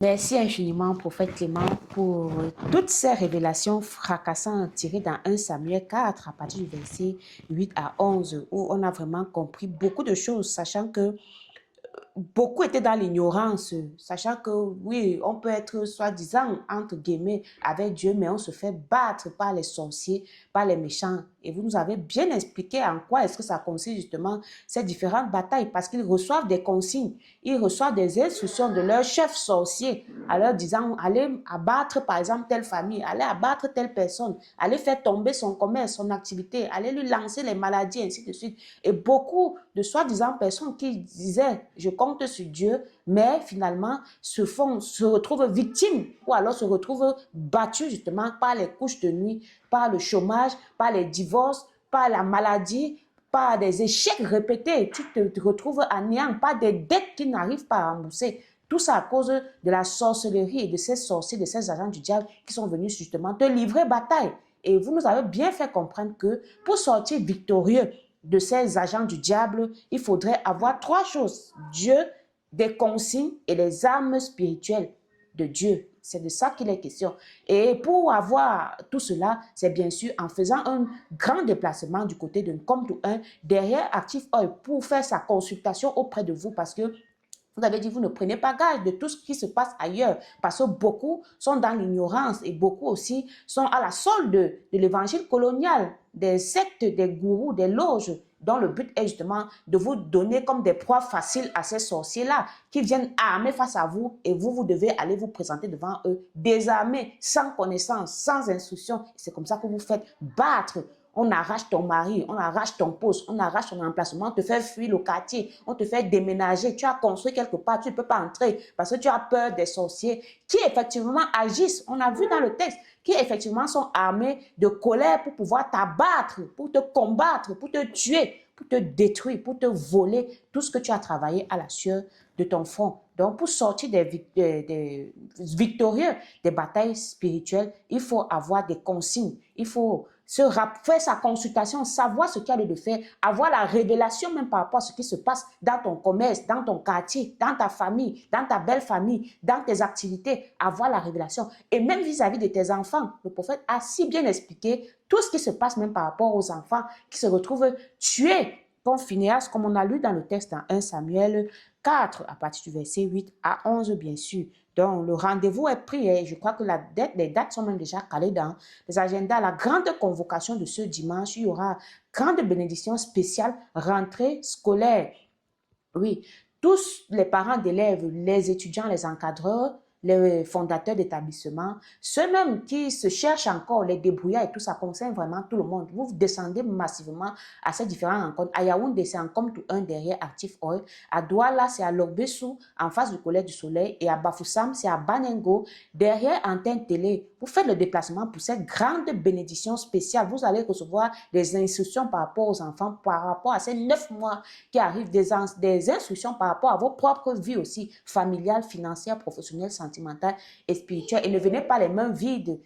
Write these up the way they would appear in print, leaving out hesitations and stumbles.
Merci infiniment, prophète Clément, pour toutes ces révélations fracassantes tirées dans 1 Samuel 4 à partir du verset 8 à 11, où on a vraiment compris beaucoup de choses, sachant que beaucoup étaient dans l'ignorance, sachant que oui, on peut être soi-disant, entre guillemets, avec Dieu, mais on se fait battre par les sorciers, par les méchants. Et vous nous avez bien expliqué en quoi est-ce que ça consiste justement ces différentes batailles, parce qu'ils reçoivent des consignes, ils reçoivent des instructions de leur chef sorcier, à leur disant, allez abattre par exemple telle famille, allez abattre telle personne, allez faire tomber son commerce, son activité, allez lui lancer les maladies, ainsi de suite. Et beaucoup de soi-disant personnes qui disaient, je compte sur Dieu, mais finalement se retrouvent victimes ou alors se retrouvent battues justement par les couches de nuit, par le chômage, par les divorces, par la maladie, par des échecs répétés. Tu te retrouves à néant, par des dettes qui n'arrivent pas à rembourser. Tout ça à cause de la sorcellerie et de ces sorciers, de ces agents du diable qui sont venus justement te livrer bataille. Et vous nous avez bien fait comprendre que pour sortir victorieux de ces agents du diable, il faudrait avoir trois choses. Dieu, des consignes et les armes spirituelles de Dieu. C'est de ça qu'il est question. Et pour avoir tout cela, c'est bien sûr en faisant un grand déplacement du côté de Com21 derrière Active Oil pour faire sa consultation auprès de vous parce que vous avez dit, vous ne prenez pas garde de tout ce qui se passe ailleurs parce que beaucoup sont dans l'ignorance et beaucoup aussi sont à la solde de l'évangile colonial, des sectes, des gourous, des loges dont le but est justement de vous donner comme des proies faciles à ces sorciers-là qui viennent armés face à vous et vous, vous devez aller vous présenter devant eux désarmés, sans connaissance, sans instruction. C'est comme ça que vous faites battre. On arrache ton mari, on arrache ton poste, on arrache ton emplacement, on te fait fuir le quartier, on te fait déménager. Tu as construit quelque part, tu ne peux pas entrer parce que tu as peur des sorciers qui effectivement agissent. On a vu dans le texte, qui effectivement sont armés de colère pour pouvoir t'abattre, pour te combattre, pour te tuer, pour te détruire, pour te voler tout ce que tu as travaillé à la sueur de ton front. Donc, pour sortir des victorieux des batailles spirituelles, il faut avoir des consignes. Il faut faire sa consultation, savoir ce qu'il y a lieu de faire, avoir la révélation même par rapport à ce qui se passe dans ton commerce, dans ton quartier, dans ta famille, dans ta belle famille, dans tes activités, avoir la révélation. Et même vis-à-vis de tes enfants, le prophète a si bien expliqué tout ce qui se passe même par rapport aux enfants qui se retrouvent tués comme Phinéas, comme on a lu dans le texte dans 1 Samuel 4, à partir du verset 8 à 11, bien sûr. Donc, le rendez-vous est pris et je crois que les dates sont même déjà calées dans les agendas. La grande convocation de ce dimanche, il y aura grande bénédiction spéciale, rentrée scolaire. Oui, tous les parents d'élèves, les étudiants, les encadreurs, les fondateurs d'établissements, ceux-mêmes qui se cherchent encore, les débrouillards et tout ça concerne vraiment tout le monde. Vous descendez massivement à ces différentes rencontres. À Yaoundé, c'est en Com21 derrière Active Oil. À Douala, c'est à Logbessou, en face du Collège du Soleil. Et à Bafoussam, c'est à Banengo, derrière Antenne Télé. Vous faites le déplacement pour cette grande bénédiction spéciale. Vous allez recevoir des instructions par rapport aux enfants, par rapport à ces 9 mois qui arrivent, des instructions par rapport à vos propres vies aussi, familiales, financières, professionnelles, sentimentales et spirituelles. Et ne venez pas les mains vides.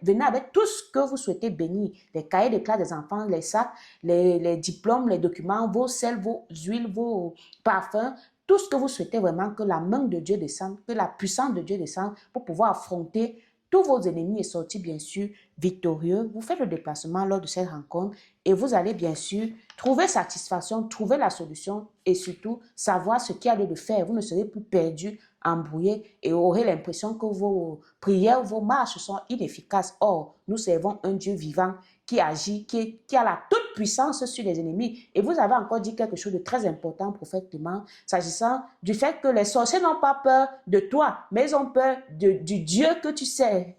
Venez avec tout ce que vous souhaitez bénir. Les cahiers de classe des enfants, les sacs, les diplômes, les documents, vos sels, vos huiles, vos parfums, tout ce que vous souhaitez vraiment que la main de Dieu descende, que la puissance de Dieu descende pour pouvoir affronter tous vos ennemis et sortir bien sûr victorieux. Vous faites le déplacement lors de cette rencontre et vous allez bien sûr trouver satisfaction, trouver la solution et surtout savoir ce qu'il y a lieu de faire. Vous ne serez plus perdu, embrouillé et aurez l'impression que vos prières, vos marches sont inefficaces. Or, nous servons un Dieu vivant qui agit, qui a la toute puissance sur les ennemis. Et vous avez encore dit quelque chose de très important, prophète Clément, s'agissant du fait que les sorciers n'ont pas peur de toi, mais ils ont peur du Dieu que tu sais.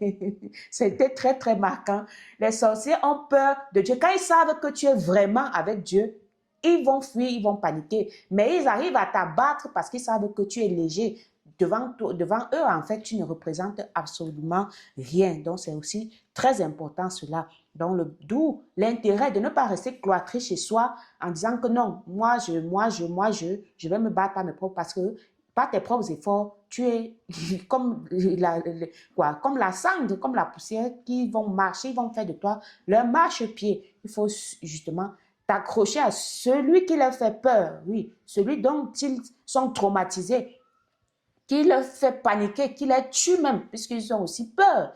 C'était très, très marquant. Les sorciers ont peur de Dieu. Quand ils savent que tu es vraiment avec Dieu, ils vont fuir, ils vont paniquer. Mais ils arrivent à t'abattre parce qu'ils savent que tu es léger. Devant eux, en fait, tu ne représentes absolument rien. Donc, c'est aussi très important cela. Donc, d'où l'intérêt de ne pas rester cloîtré chez soi en disant que non, je vais me battre par mes propres parce que par tes propres efforts, tu es comme comme la cendre, comme la poussière qui vont marcher, ils vont faire de toi leur marchepied. Il faut justement t'accrocher à celui qui leur fait peur, oui, celui dont ils sont traumatisés qui les fait paniquer, qui les tue même, puisqu'ils ont aussi peur.